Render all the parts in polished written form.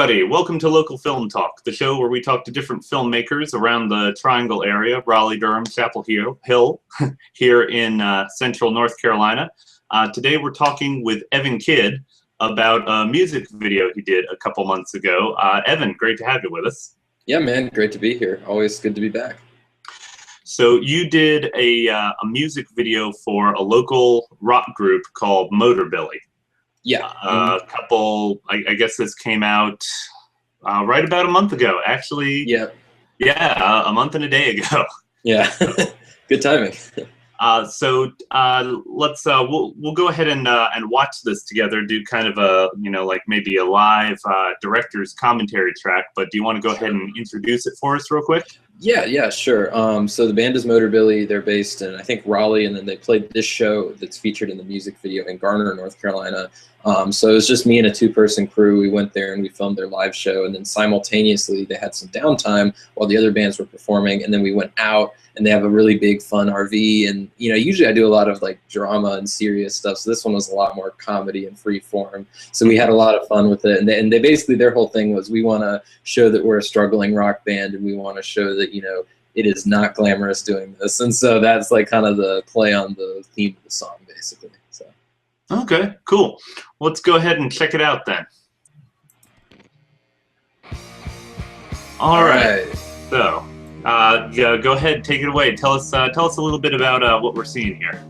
everybody, welcome to Local Film Talk, the show where we talk to different filmmakers around the Triangle area, Raleigh, Durham, Chapel Hill, here in central North Carolina. Today we're talking with Evan Kidd about a music video he did a couple months ago. Evan, great to have you with us. Yeah, man, great to be here. Always good to be back. So you did a music video for a local rock group called Motorbilly. Yeah. I guess this came out right about a month ago, actually. Yeah. Yeah, a month and a day ago. Yeah. Good timing. So let's we'll go ahead and watch this together. Do kind of a like maybe a live director's commentary track. But do you want to go ahead and introduce it for us real quick? Yeah, sure. So the band is Motorbilly. They're based in, I think, Raleigh, and then they played this show that's featured in the music video in Garner, North Carolina. So it was just me and a two-person crew. We went there and we filmed their live show, and then simultaneously they had some downtime while the other bands were performing, and then we went out, and they have a really big, fun RV, and usually I do a lot of like drama and serious stuff, so this one was a lot more comedy and free form. So we had a lot of fun with it, and they basically, their whole thing was, we want to show that we're a struggling rock band, and we want to show that it is not glamorous doing this, and so that's like kind of the play on the theme of the song, basically. So. Okay, cool. Let's go ahead and check it out then. All right. So, yeah, go ahead, take it away. Tell us a little bit about what we're seeing here.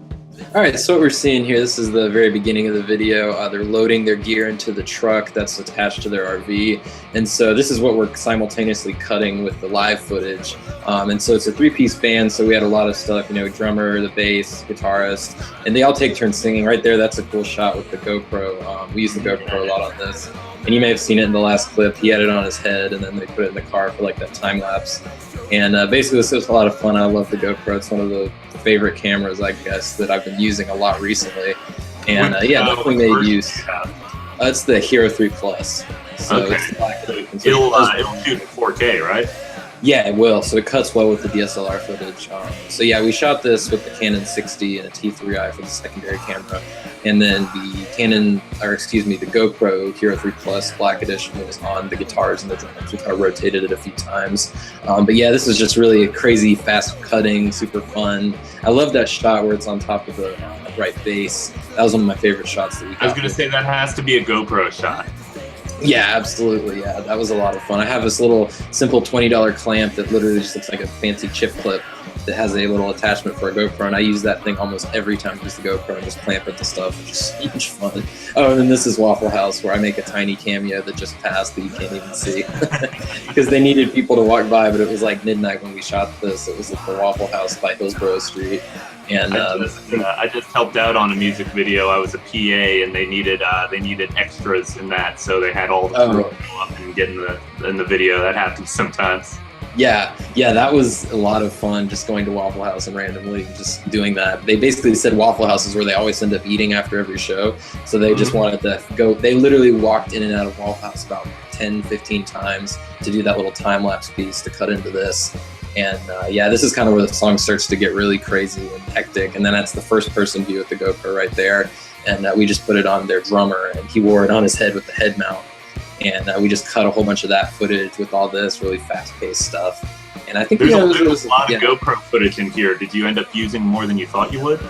All right, so what we're seeing here, this is the very beginning of the video. They're loading their gear into the truck that's attached to their RV. And so this is what we're simultaneously cutting with the live footage. And so it's a three-piece band, so we had a lot of stuff, drummer, the bass, guitarist, and they all take turns singing. Right there, that's a cool shot with the GoPro. We use the GoPro a lot on this. And you may have seen it in the last clip. He had it on his head, and then they put it in the car for like that time lapse. And basically, this was a lot of fun. I love the GoPro. It's one of the favorite cameras, I guess, that I've been using a lot recently. And yeah, definitely made use. It's the Hero 3 Plus. So okay. It'll shoot in 4K, right? Yeah, it will. So it cuts well with the DSLR footage. So yeah, we shot this with the Canon 60 and a T3i for the secondary camera. And then the the GoPro Hero 3 Plus Black Edition was on the guitars and the drums. We kind of rotated it a few times. But yeah, this is just really a crazy, fast cutting, super fun. I love that shot where it's on top of the right bass. That was one of my favorite shots that we got. I was going to say that has to be a GoPro shot. Yeah, absolutely. Yeah, that was a lot of fun. I have this little simple $20 clamp that literally just looks like a fancy chip clip that has a little attachment for a GoPro, and I use that thing almost every time I use the GoPro and just clamp it to stuff, which is so much fun. Oh, and then this is Waffle House, where I make a tiny cameo that just passed that you can't even see because they needed people to walk by, but it was like midnight when we shot this. It was at the Waffle House by Hillsborough Street. And I just helped out on a music video. I was a PA, and they needed extras in that, so they had all the crew go up and get in the video. That happens sometimes. Yeah, that was a lot of fun, just going to Waffle House and randomly just doing that. They basically said Waffle House is where they always end up eating after every show, so they just wanted to go. They literally walked in and out of Waffle House about 10, 15 times to do that little time-lapse piece to cut into this. And yeah, this is kind of where the song starts to get really crazy and hectic, and then that's the first-person view with the GoPro right there. And we just put it on their drummer, and he wore it on his head with the head mount. And we just cut a whole bunch of that footage with all this really fast-paced stuff. And I think there's a lot of GoPro footage in here. Did you end up using more than you thought you would?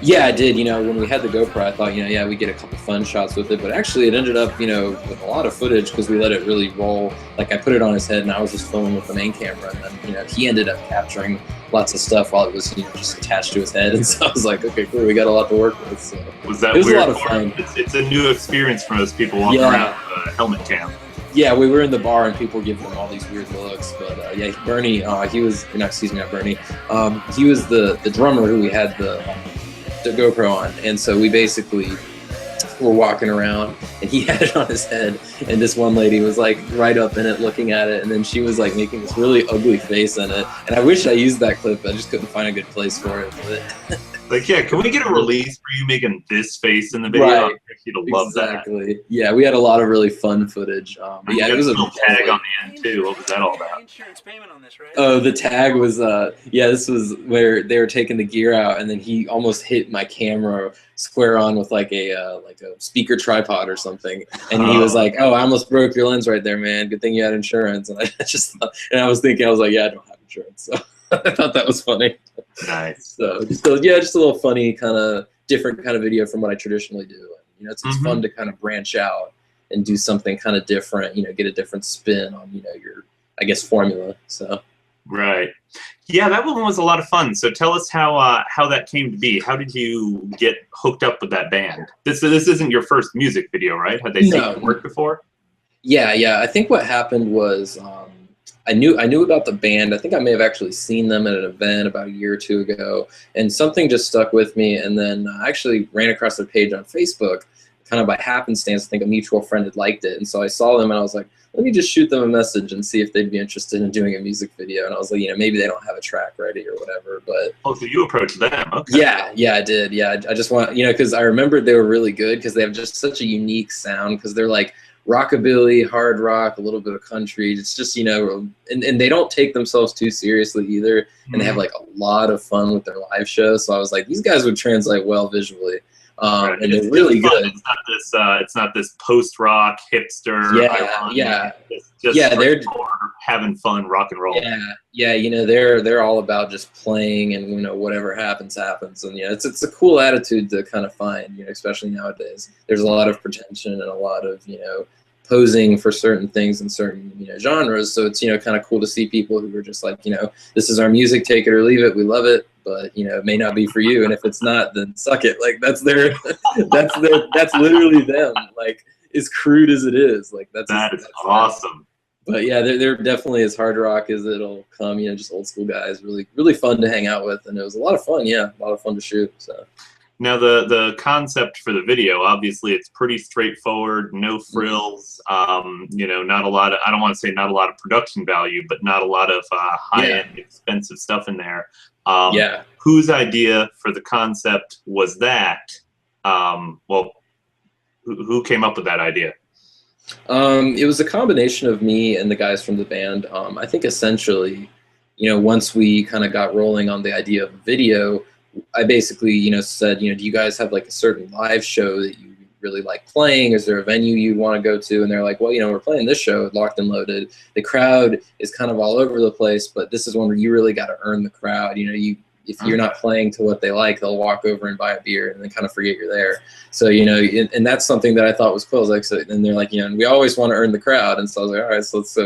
Yeah, I did. When we had the GoPro, I thought, yeah, we get a couple fun shots with it. But actually, it ended up, with a lot of footage because we let it really roll. Like, I put it on his head, and I was just filming with the main camera. And then, he ended up capturing lots of stuff while it was, just attached to his head. And so I was like, okay, cool, we got a lot to work with. So it was weird? A lot of fun. It's a new experience for most people walking around with a helmet cam. Yeah, we were in the bar and people were giving him all these weird looks, but yeah, Bernie, he was not Bernie. He was the drummer who we had the GoPro on, and so we basically were walking around, and he had it on his head, and this one lady was like right up in it looking at it, and then she was like making this really ugly face in it, and I wish I used that clip, I just couldn't find a good place for it. But Like, yeah, can we get a release for you making this face in the video? Right. I think you'd love that. Exactly. Yeah, we had a lot of really fun footage. But yeah, You it was got a a little tag on the end too. What was that all about? Insurance payment on this, right? Oh, the tag was yeah, this was where they were taking the gear out, and then he almost hit my camera square on with like a speaker tripod or something, and he was like, "Oh, I almost broke your lens right there, man. Good thing you had insurance." And I just thought, and I was thinking, I was like, "Yeah, I don't have insurance," so I thought that was funny. Nice. So just a little funny, kind of different kind of video from what I traditionally do. And, you know, it's fun to kind of branch out and do something kind of different. You know, get a different spin on your, I guess, formula. So. Right. Yeah, that one was a lot of fun. So tell us how that came to be. How did you get hooked up with that band? This isn't your first music video, right? Had they seen your work before? Yeah. I think what happened was I knew about the band. I think I may have actually seen them at an event about a year or two ago, and something just stuck with me. And then I actually ran across their page on Facebook, kind of by happenstance. I think a mutual friend had liked it, and so I saw them, and I was like, let me just shoot them a message and see if they'd be interested in doing a music video. And I was like, you know, maybe they don't have a track ready or whatever. But so you approached them? Okay. Yeah, I did. Yeah, I just want, you know, because I remembered they were really good because they have just such a unique sound, because they're like rockabilly, hard rock, a little bit of country. It's just, you know, and they don't take themselves too seriously either, and they have like a lot of fun with their live shows. So I was like, these guys would translate well visually. Right. And they're really good. It's not this post-rock hipster. Yeah. They're having fun, rock and roll. Yeah. You know, they're all about just playing, and you know, whatever happens, happens. And yeah, it's a cool attitude to kind of find, you know, especially nowadays. There's a lot of pretension and a lot of, you know, posing for certain things in certain, you know, genres. So it's, you know, kind of cool to see people who are just like, you know, this is our music, take it or leave it. We love it, but you know, it may not be for you. And if it's not, then suck it. Like that's that's literally them. Like as crude as it is. Like that's awesome. But yeah, they're definitely as hard rock as it'll come. You know, just old school guys. Really, really fun to hang out with, and it was a lot of fun. Yeah, a lot of fun to shoot. So. Now the concept for the video, obviously it's pretty straightforward, no frills, you know, not a lot of, I don't want to say not a lot of production value, but not a lot of high-end expensive stuff in there. Whose idea for the concept was that? Well, who came up with that idea? It was a combination of me and the guys from the band. I think essentially, you know, once we kind of got rolling on the idea of a video, I basically, you know, said, you know, do you guys have like a certain live show that you really like playing? Is there a venue you'd want to go to? And they're like, well, you know, we're playing this show at Locked and Loaded. The crowd is kind of all over the place, but this is one where you really got to earn the crowd. You know, if you're not playing to what they like, they'll walk over and buy a beer and then kind of forget you're there. So, you know, and that's something that I thought was cool. I was like, so, and they're like, you know, and we always want to earn the crowd. And so I was like, all right, so let's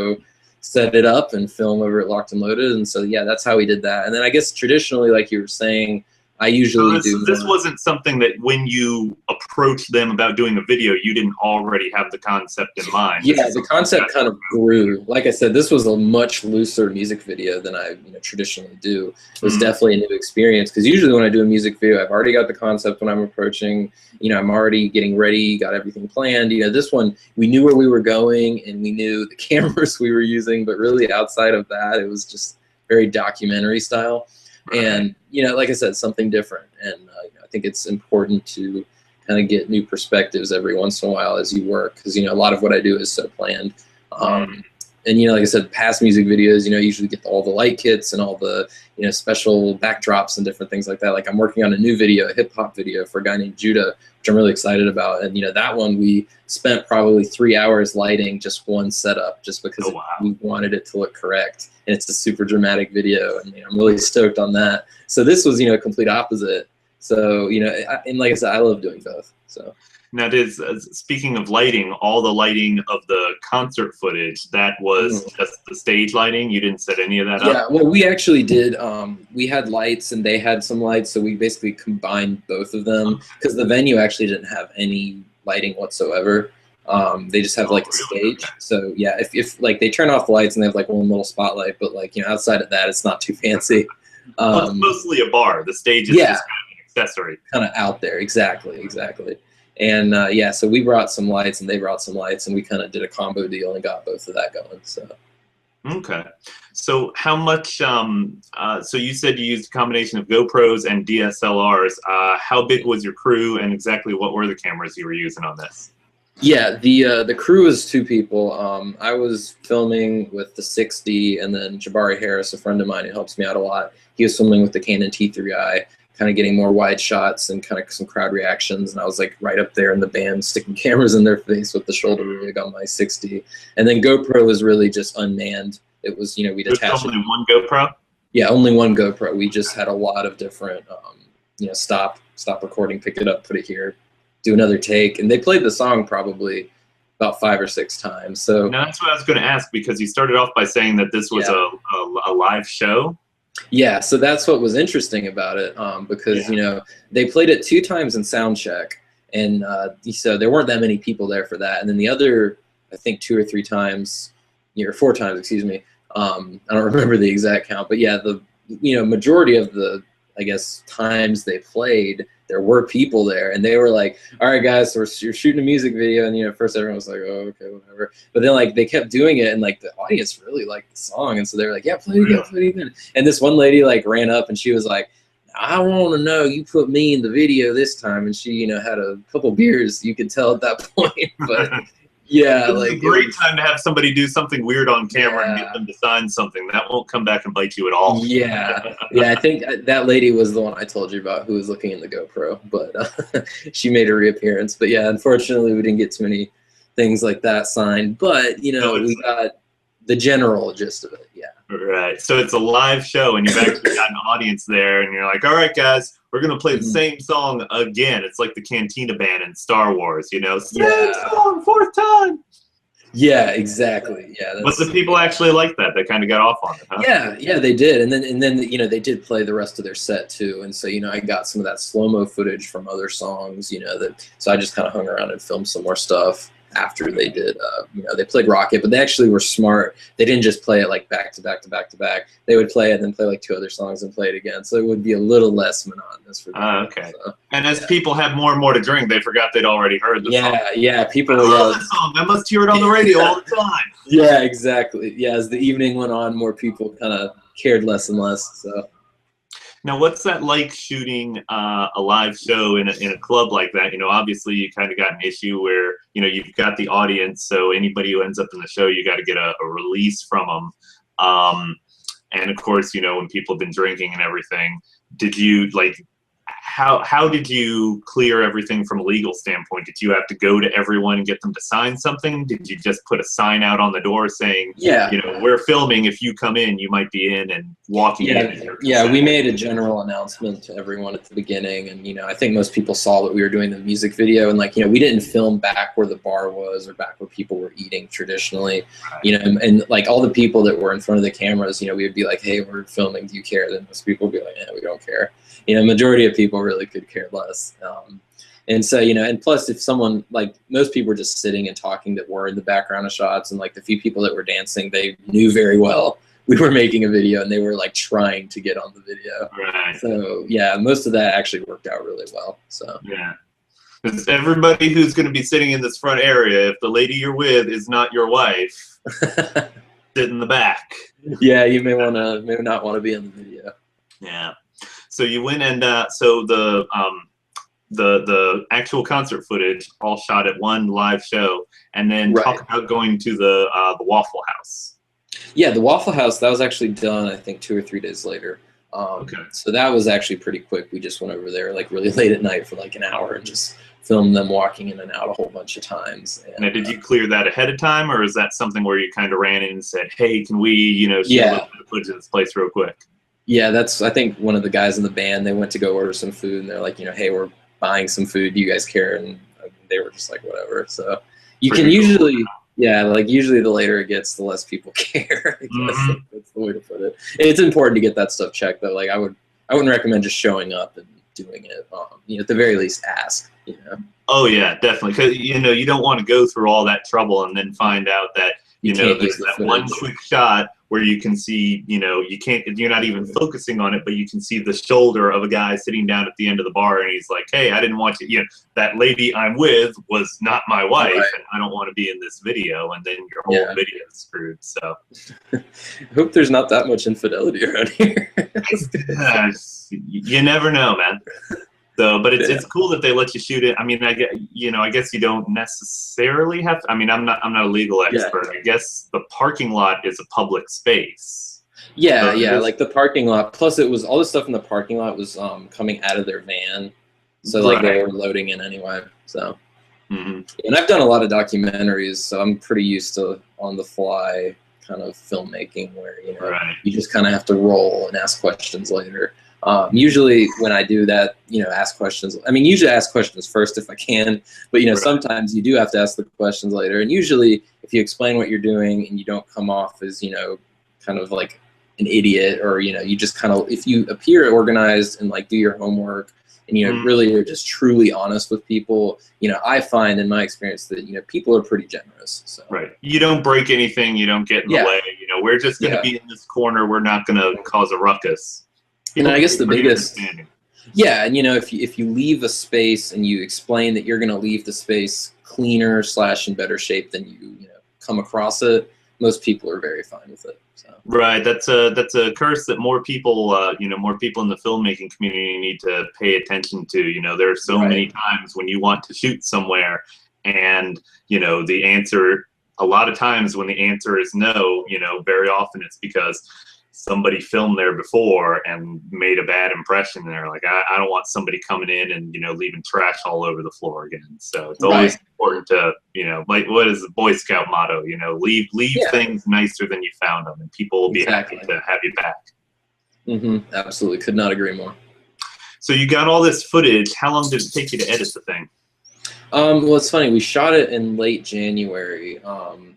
set it up and film over at Locked and Loaded. And so, yeah, that's how we did that. And then I guess traditionally, like you were saying, I usually do. This wasn't something that when you approached them about doing a video, you didn't already have the concept in mind. Yeah, the concept kind of grew. Like I said, this was a much looser music video than I traditionally do. It was definitely a new experience, because usually when I do a music video, I've already got the concept when I'm approaching. You know, I'm already getting ready, got everything planned. You know, this one, we knew where we were going and we knew the cameras we were using, but really outside of that, it was just very documentary style. And, you know, like I said, something different. And you know, I think it's important to kind of get new perspectives every once in a while as you work, because, you know, a lot of what I do is so planned. And, you know, like I said, past music videos, you know, I usually get all the light kits and all the, you know, special backdrops and different things like that. Like I'm working on a new video, a hip hop video for a guy named Judah, which I'm really excited about. And, you know, that one we spent probably 3 hours lighting just one setup, just because we wanted it to look correct. And it's a super dramatic video, and you know, I'm really stoked on that. So this was, you know, complete opposite. So, you know, and like I said, I love doing both. So. Now, speaking of lighting, all the lighting of the concert footage, that was just the stage lighting? You didn't set any of that up? Yeah, well, we actually did. We had lights and they had some lights, so we basically combined both of them, because the venue actually didn't have any lighting whatsoever. They just have like a stage. So yeah, if like they turn off the lights and they have like one little spotlight, but like, you know, outside of that, it's not too fancy. Well, it's mostly a bar. The stage is just kind of an accessory. Kind of out there. Exactly. And yeah, so we brought some lights and they brought some lights, and we kind of did a combo deal and got both of that going. So. Okay. So how much, so you said you used a combination of GoPros and DSLRs. How big was your crew, and exactly what were the cameras you were using on this? Yeah, the crew was 2 people. I was filming with the 60, and then Jabari Harris, a friend of mine who helps me out a lot, he was filming with the Canon T3i, kind of getting more wide shots and kind of some crowd reactions. And I was like right up there in the band, sticking cameras in their face with the shoulder rig on my 60. And then GoPro was really just unmanned. It was, you know, we'd attach There's only one GoPro? Yeah, only one GoPro. We just had a lot of different, you know, stop recording, pick it up, put it here, do another take. And they played the song probably about 5 or 6 times. So now that's what I was going to ask, because you started off by saying that this was a live show. Yeah, so that's what was interesting about it, because you know, they played it 2 times in sound check, and so there weren't that many people there for that. And then the other, I think 2 or 3 times, or 4 times, excuse me. I don't remember the exact count, but yeah, the majority of the, I guess, times they played, there were people there, and they were like, all right guys, so you're shooting a music video. And at first everyone was like, oh, okay, whatever, but then like they kept doing it, and like the audience really liked the song, and so they were like, yeah, play it again, play it again. And this one lady like ran up and she was like, I want to know, you put me in the video this time. And she had a couple beers, you could tell at that point. But yeah, it's a great time to have somebody do something weird on camera and get them to sign something. That won't come back and bite you at all. Yeah, I think that lady was the one I told you about who was looking in the GoPro, but she made a reappearance. But yeah, unfortunately, we didn't get too many things like that signed. But we got the general gist of it. Yeah. Right. So it's a live show, and you've actually got an audience there, and you're like, all right, guys, we're going to play the same song again. It's like the Cantina Band in Star Wars, same song, 4th time. Yeah, exactly. Yeah. But the people actually liked that. They kind of got off on it, huh? Yeah, they did. And then they did play the rest of their set too. And so, I got some of that slow-mo footage from other songs, so I just kind of hung around and filmed some more stuff after they did, they played Rocket, but they actually were smart. They didn't just play it like back to back to back to back. They would play it and then play like 2 other songs and play it again. So it would be a little less monotonous for them. Okay. So, and as people have more and more to drink, they forgot they'd already heard the song. Yeah. People I love the song. I must hear it on the radio all the time. Yeah, exactly. Yeah, as the evening went on, more people kind of cared less and less. So. Now, what's that like shooting a live show in a club like that? Obviously you kind of got an issue where, you've got the audience, so anybody who ends up in the show, you got to get a release from them. And of course, when people have been drinking and everything, did you how did you clear everything from a legal standpoint? Did you have to go to everyone and get them to sign something? Did you just put a sign out on the door saying, we're filming, if you come in, you might be in, and walking in? Yeah, we made a general announcement to everyone at the beginning, and I think most people saw that we were doing the music video, and we didn't film back where the bar was or back where people were eating traditionally, and like all the people that were in front of the cameras, we would be like, hey, we're filming, do you care? Then most people would be like, yeah, we don't care. Majority of people really could care less. And so, and plus if someone, most people were just sitting and talking that were in the background of shots, and the few people that were dancing, they knew very well we were making a video, and they were trying to get on the video. Right. So yeah, most of that actually worked out really well. So yeah. Everybody who's going to be sitting in this front area, if the lady you're with is not your wife, sit in the back. Yeah, you may not want to be in the video. Yeah. So you went and so the actual concert footage all shot at one live show, and then talk about going to the Waffle House. Yeah, the Waffle House, that was actually done, I think 2 or 3 days later. So that was actually pretty quick. We just went over there really late at night for an hour and just filmed them walking in and out a whole bunch of times. And, now, did you clear that ahead of time, or is that something where you kind of ran in and said, hey, can we shoot a little bit of footage of this place real quick? Yeah, that's, I think one of the guys in the band, they went to go order some food, and they're like, hey, we're buying some food. Do you guys care? And they were just like, whatever. So you can usually, usually the later it gets, the less people care. I guess that's the way to put it. It's important to get that stuff checked, though. I wouldn't recommend just showing up and doing it. At the very least, ask. Oh yeah, definitely. Because you don't want to go through all that trouble and then find out that there's that one quick shot where you can see, you're not even focusing on it, but you can see the shoulder of a guy sitting down at the end of the bar, and he's like, hey, I didn't want you, that lady I'm with was not my wife, and I don't want to be in this video, and then your whole video is screwed. So I hope there's not that much infidelity around here. You never know, man. So, but it's cool that they let you shoot it. I mean, I guess you don't necessarily have to. I mean, I'm not a legal expert. I guess the parking lot is a public space. Yeah, so like the parking lot. Plus, it was all the stuff in the parking lot was coming out of their van, so like they were loading in anyway. So, and I've done a lot of documentaries, so I'm pretty used to on the fly kind of filmmaking, where you just kind of have to roll and ask questions later. Usually when I do that, ask questions. I mean, usually I ask questions first if I can, but sometimes you do have to ask the questions later. And usually if you explain what you're doing and you don't come off as, kind of like an idiot, or, you just kind of, if you appear organized and like do your homework and, really are just truly honest with people, I find in my experience that, people are pretty generous. So. Right. You don't break anything. You don't get in the way. We're just going to be in this corner. We're not going to cause a ruckus. And I guess the biggest, and if you leave a space and you explain that you're going to leave the space cleaner / in better shape than you come across it, most people are very fine with it. So. Right, that's a curse that more people more people in the filmmaking community need to pay attention to. There are so many times when you want to shoot somewhere, and the answer, a lot of times when the answer is no, very often it's because somebody filmed there before and made a bad impression, and they're like, I don't want somebody coming in and leaving trash all over the floor again. So it's always important to like, what is the Boy Scout motto? Leave things nicer than you found them, and people will be happy to have you back. Absolutely, could not agree more. So you got all this footage. How long did it take you to edit the thing? Well, it's funny. We shot it in late January,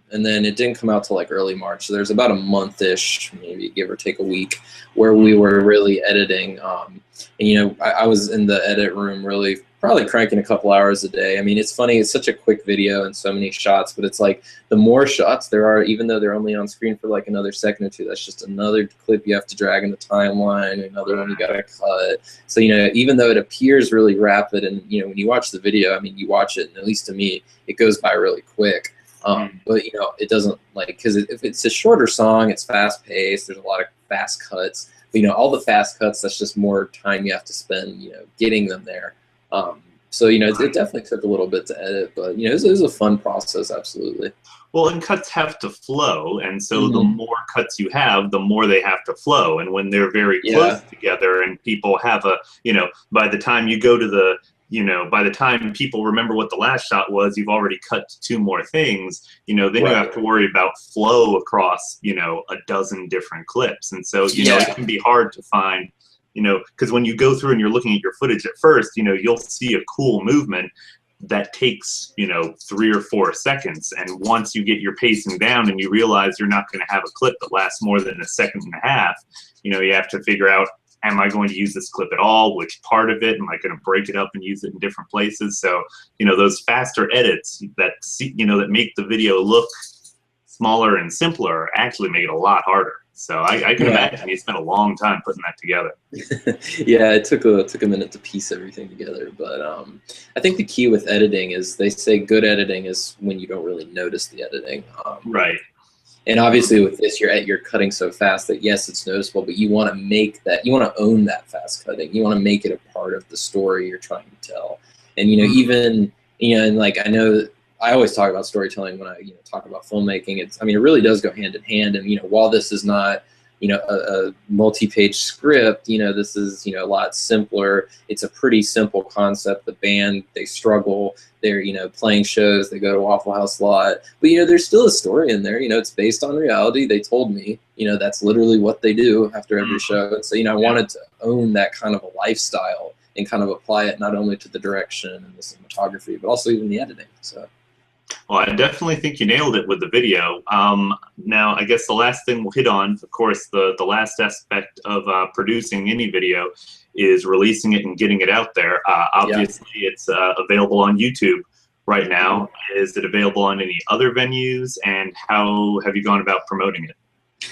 and then it didn't come out till like early March. So there's about a month-ish, maybe give or take a week, where we were really editing. And I was in the edit room really probably cranking a couple hours a day. I mean, it's funny. It's such a quick video and so many shots, but it's like the more shots there are, even though they're only on screen for like another second or two, that's just another clip you have to drag in the timeline, another one you got to cut. So, even though it appears really rapid, and, when you watch the video, I mean, you watch it, and at least to me, it goes by really quick. But, it doesn't, like, because if it's a shorter song, it's fast paced, there's a lot of fast cuts. But, all the fast cuts, that's just more time you have to spend, getting them there. So, it definitely took a little bit to edit, but, it was a fun process, absolutely. Well, and cuts have to flow, and so the more cuts you have, the more they have to flow. And when they're very close together, and people have by the time you go to the, by the time people remember what the last shot was, you've already cut 2 more things, then you have to worry about flow across, a dozen different clips. And so, it can be hard to find, because when you go through and you're looking at your footage at first, you'll see a cool movement that takes, 3 or 4 seconds. And once you get your pacing down and you realize you're not going to have a clip that lasts more than 1.5 seconds, you have to figure out, am I going to use this clip at all? Which part of it? Am I going to break it up and use it in different places? So, those faster edits that, that make the video look smaller and simpler actually make it a lot harder. So I can imagine you spent a long time putting that together. Yeah, it took a minute to piece everything together. But I think the key with editing is, they say good editing is when you don't really notice the editing. Right. And obviously with this, you're cutting so fast that, yes, it's noticeable, but you want to make that, you want to own that fast cutting. You want to make it a part of the story you're trying to tell. And, even, and like, I know that I always talk about storytelling when I, talk about filmmaking. It really does go hand in hand. And, while this is not, a multi-page script, this is, a lot simpler. It's a pretty simple concept. The band, they struggle. They're, playing shows. They go to Waffle House a lot. But, there's still a story in there. It's based on reality. They told me, that's literally what they do after every show. And so, I wanted to own that kind of a lifestyle and kind of apply it not only to the direction and the cinematography, but also even the editing. So. Well, I definitely think you nailed it with the video. Now, I guess the last thing we'll hit on, of course, the last aspect of producing any video is releasing it and getting it out there. Obviously, it's available on YouTube right now. Is it available on any other venues, and how have you gone about promoting it?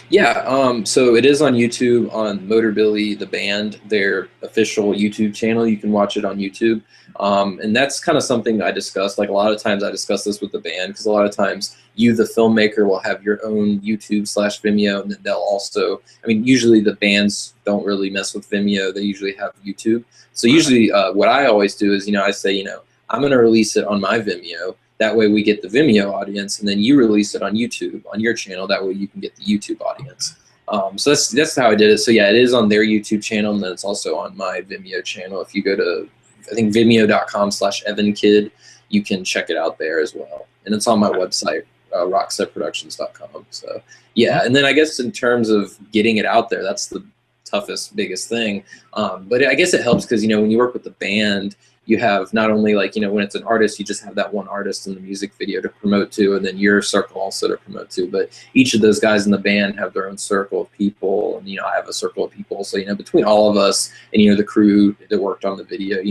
Yeah, so it is on YouTube on Motorbilly, the band, their official YouTube channel. You can watch it on YouTube. And that's kind of something I discuss. Like a lot of times I discuss this with the band because a lot of times you, the filmmaker, will have your own YouTube/Vimeo, and then they'll also, I mean, usually the bands don't really mess with Vimeo. They usually have YouTube. So usually what I always do is, I say, I'm going to release it on my Vimeo. That way we get the Vimeo audience, and then you release it on YouTube, on your channel. That way you can get the YouTube audience. So that's how I did it. So yeah, it is on their YouTube channel, and then it's also on my Vimeo channel. If you go to, I think, vimeo.com/EvanKid, you can check it out there as well. And it's on my website, rocksetproductions.com. So yeah, and then I guess in terms of getting it out there, that's the toughest, biggest thing. But I guess it helps because, when you work with the band, you have not only like, when it's an artist, you just have that one artist in the music video to promote to, and then your circle also to promote to. But each of those guys in the band have their own circle of people, and I have a circle of people. So between all of us and the crew that worked on the video,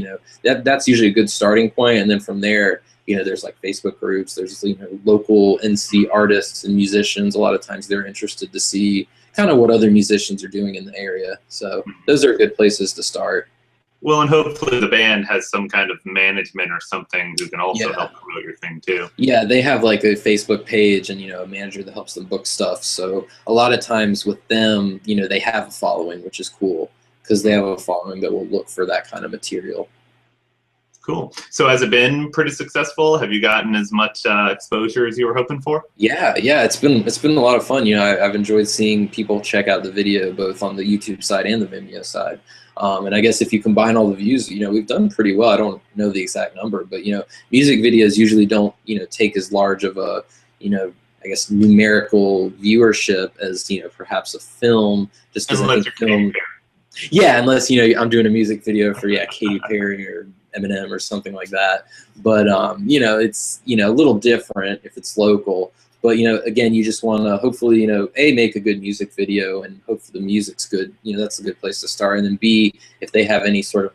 that's usually a good starting point. And then from there, there's like Facebook groups. There's local NC artists and musicians. A lot of times they're interested to see kind of what other musicians are doing in the area. So those are good places to start. Well, and hopefully the band has some kind of management or something who can also help promote your thing too. Yeah, they have like a Facebook page and, a manager that helps them book stuff. So a lot of times with them, they have a following, which is cool because they have a following that will look for that kind of material. Cool. So has it been pretty successful? Have you gotten as much exposure as you were hoping for? Yeah, it's been a lot of fun. I've enjoyed seeing people check out the video both on the YouTube side and the Vimeo side. And I guess if you combine all the views, we've done pretty well. I don't know the exact number, but music videos usually don't take as large of a I guess numerical viewership as perhaps a film. Just because I think film. Yeah, unless I'm doing a music video for Katy Perry or Eminem or something like that. But it's a little different if it's local. But again, you just want to hopefully A, make a good music video, and hopefully the music's good. That's a good place to start. And then B, if they have any sort of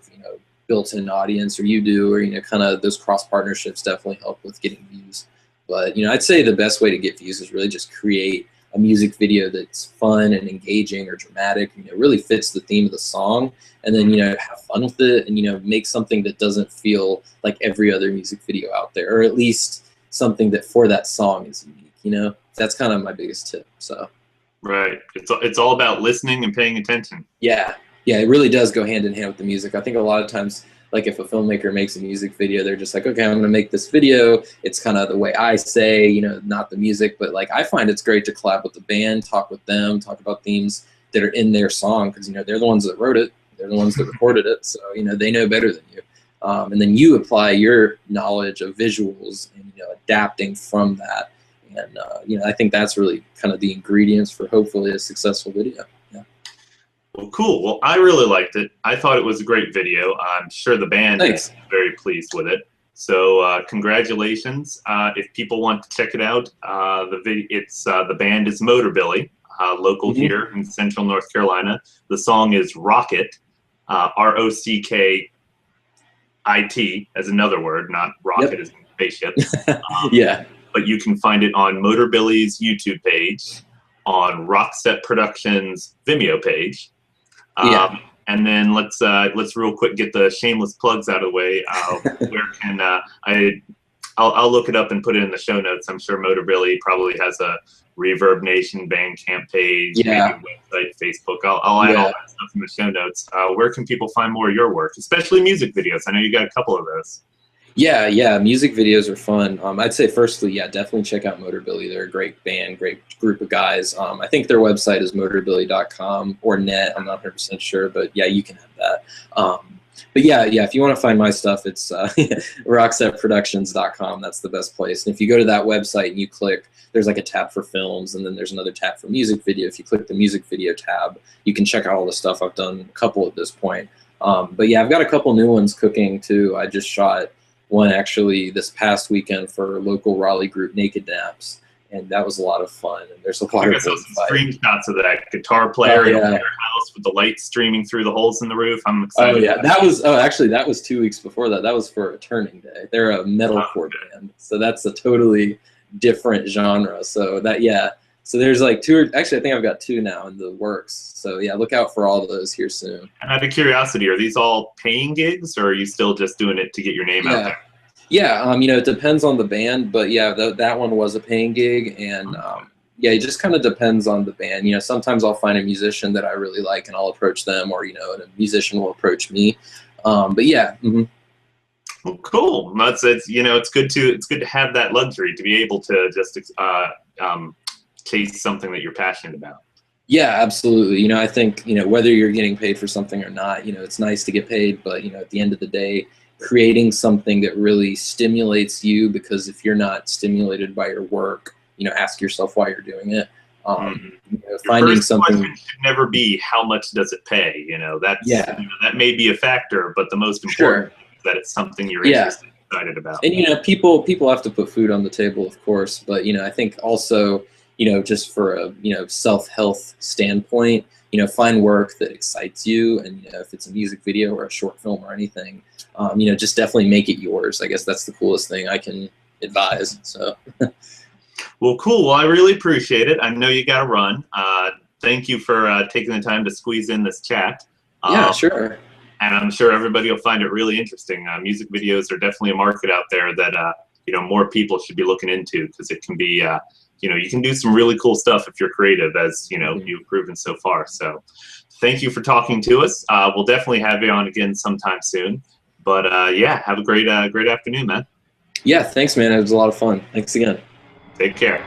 built-in audience, or you do, or kind of those cross partnerships definitely help with getting views. But I'd say the best way to get views is really just create a music video that's fun and engaging or dramatic, really fits the theme of the song, and then have fun with it, and make something that doesn't feel like every other music video out there, or at least something that for that song is unique. That's kind of my biggest tip. So right, it's all about listening and paying attention. Yeah, it really does go hand in hand with the music. I think a lot of times, like if a filmmaker makes a music video, they're just like, okay, I'm going to make this video. It's kind of the way I say, not the music. But like I find it's great to collab with the band, talk with them, talk about themes that are in their song because, they're the ones that wrote it. They're the ones that recorded it. So, they know better than you. And then you apply your knowledge of visuals and, adapting from that. And, I think that's really kind of the ingredients for hopefully a successful video. Yeah. Well, cool. Well, I really liked it. I thought it was a great video. I'm sure the band is very pleased with it. So congratulations. If people want to check it out, the band is Motorbilly, local here in Central North Carolina. The song is Rocket, ROCKIT as another word, not rocket as in spaceship. Yeah. But you can find it on Motorbilly's YouTube page, on Rockset Productions' Vimeo page. And then let's real quick get the shameless plugs out of the way. Where can I'll look it up and put it in the show notes. I'm sure Motorbilly probably has a Reverb Nation Bandcamp page, website, Facebook. I'll add all that stuff in the show notes. Where can people find more of your work, especially music videos? I know you got a couple of those. Yeah, music videos are fun. I'd say firstly, definitely check out Motorbilly. They're a great band, great group of guys. I think their website is motorbilly.com or net. I'm not 100% sure, but you can have that. But if you want to find my stuff, it's rocksetproductions.com. That's the best place. And if you go to that website and you click, there's like a tab for films, and then there's another tab for music video. If you click the music video tab, you can check out all the stuff. I've done a couple at this point. But I've got a couple new ones cooking too. I just shot one actually this past weekend for local Raleigh group Naked Naps, and that was a lot of fun. And there's a lot of screenshots of that guitar player in your house with the light streaming through the holes in the roof. I'm excited. Oh yeah, that was 2 weeks before that. That was for a Turning Day. They're a metalcore band, so that's a totally different genre. So that So there's like two, or actually I think I've got two now in the works. So yeah, look out for all of those here soon. And out of curiosity, are these all paying gigs, or are you still just doing it to get your name out there? Yeah, you know, it depends on the band, but yeah, that one was a paying gig, and yeah, it just kind of depends on the band. You know, sometimes I'll find a musician that I really like, and I'll approach them, or you know, a musician will approach me. But yeah. Well, cool. It's you know, it's good to have that luxury to be able to just chase something that you're passionate about. Yeah, absolutely. You know, I think, you know, whether you're getting paid for something or not, you know, it's nice to get paid, but you know, at the end of the day, creating something that really stimulates you, because if you're not stimulated by your work, you know, ask yourself why you're doing it. You know, finding first something question should never be how much does it pay. You know, that's you know, that may be a factor, but the most important thing is that it's something you're interested and excited about. And you know, people have to put food on the table, of course, but you know, I think also, you know, just for a, you know, self-health standpoint, you know, find work that excites you, and you know, if it's a music video or a short film or anything, you know, just definitely make it yours. I guess that's the coolest thing I can advise. So. Well, cool. Well, I really appreciate it. I know you got to run. Thank you for taking the time to squeeze in this chat. Yeah, sure. And I'm sure everybody will find it really interesting. Music videos are definitely a market out there that you know, more people should be looking into, because it can be you know, you can do some really cool stuff if you're creative, as you know, you've proven so far. So thank you for talking to us. We'll definitely have you on again sometime soon. But yeah, have a great afternoon, man. Yeah, thanks, man. It was a lot of fun. Thanks again. Take care.